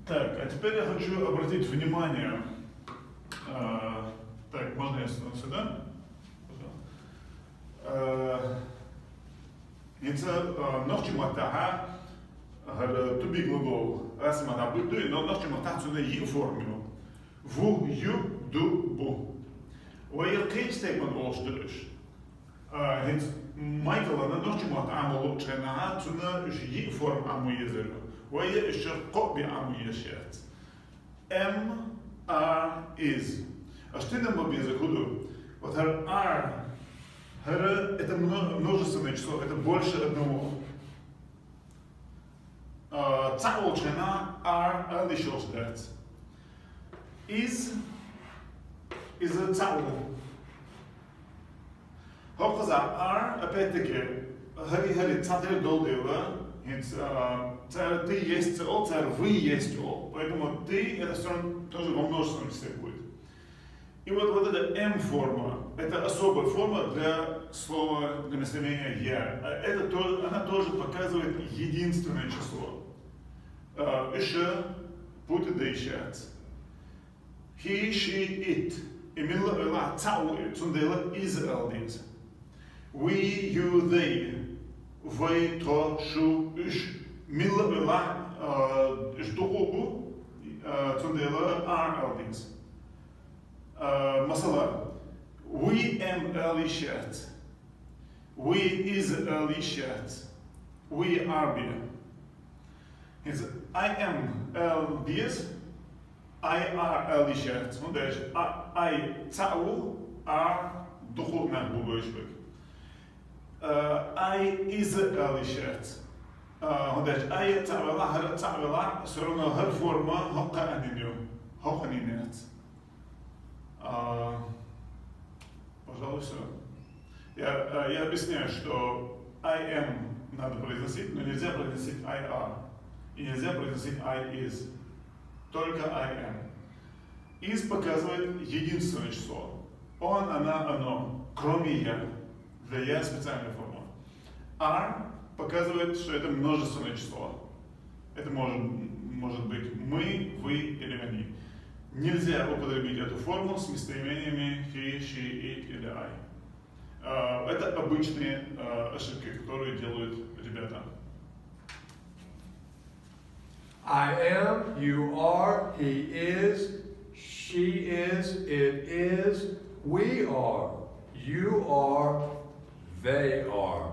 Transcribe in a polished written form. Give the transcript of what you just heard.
Так, а теперь я хочу обратить внимание, так, можно я стану сюда? Noch mataha to be global as man abudu no noch mataha to the you formula. Vu you do bu. Waar je geen statement oorstelus. Het Michael en nog mataha amolo chena to the you form amu yezero. Waar je is er kopie amu yeshet. R is. Als dit een mobile zakudu, wat haar R это множественное число, это больше одного. Цаолчена R еще ждать. Is a цаол. Хопхаза R опять-таки хари цадель долдела. Ты есть цаол, царь вы есть ол. Поэтому ты это все равно тоже во множественном числе будет. И вот эта M-форма, это особая форма для слова, для местоимения «я». Она тоже показывает единственное число. Еще будет доищаться. He, she, it. Именно ла цау цундела из алдинс. We, you, they. Вы, то, шу, иш. Милла ла штуху цундела ар алдинс. Masala, we am early shirt. We is early shirt. We are beer. I am early I are early shirt. I ta'u are dukhul na bugoishbek. I is early shirt. I ta'wala все равно her форма haqqa aninu. Haqqa ninat. Пожалуй, все. Я объясняю, что I am надо произносить, но нельзя произносить I are. И нельзя произносить I is. Только I am. Is показывает единственное число. Он, она, оно. Кроме я. Для я специальная форма. Are показывает, что это множественное число. Это может быть мы, вы или они. Нельзя употребить эту форму с местоимениями he, she, it или I. Это обычные ошибки, которые делают ребята. I am, you are, he is, she is, it is, we are, you are, they are.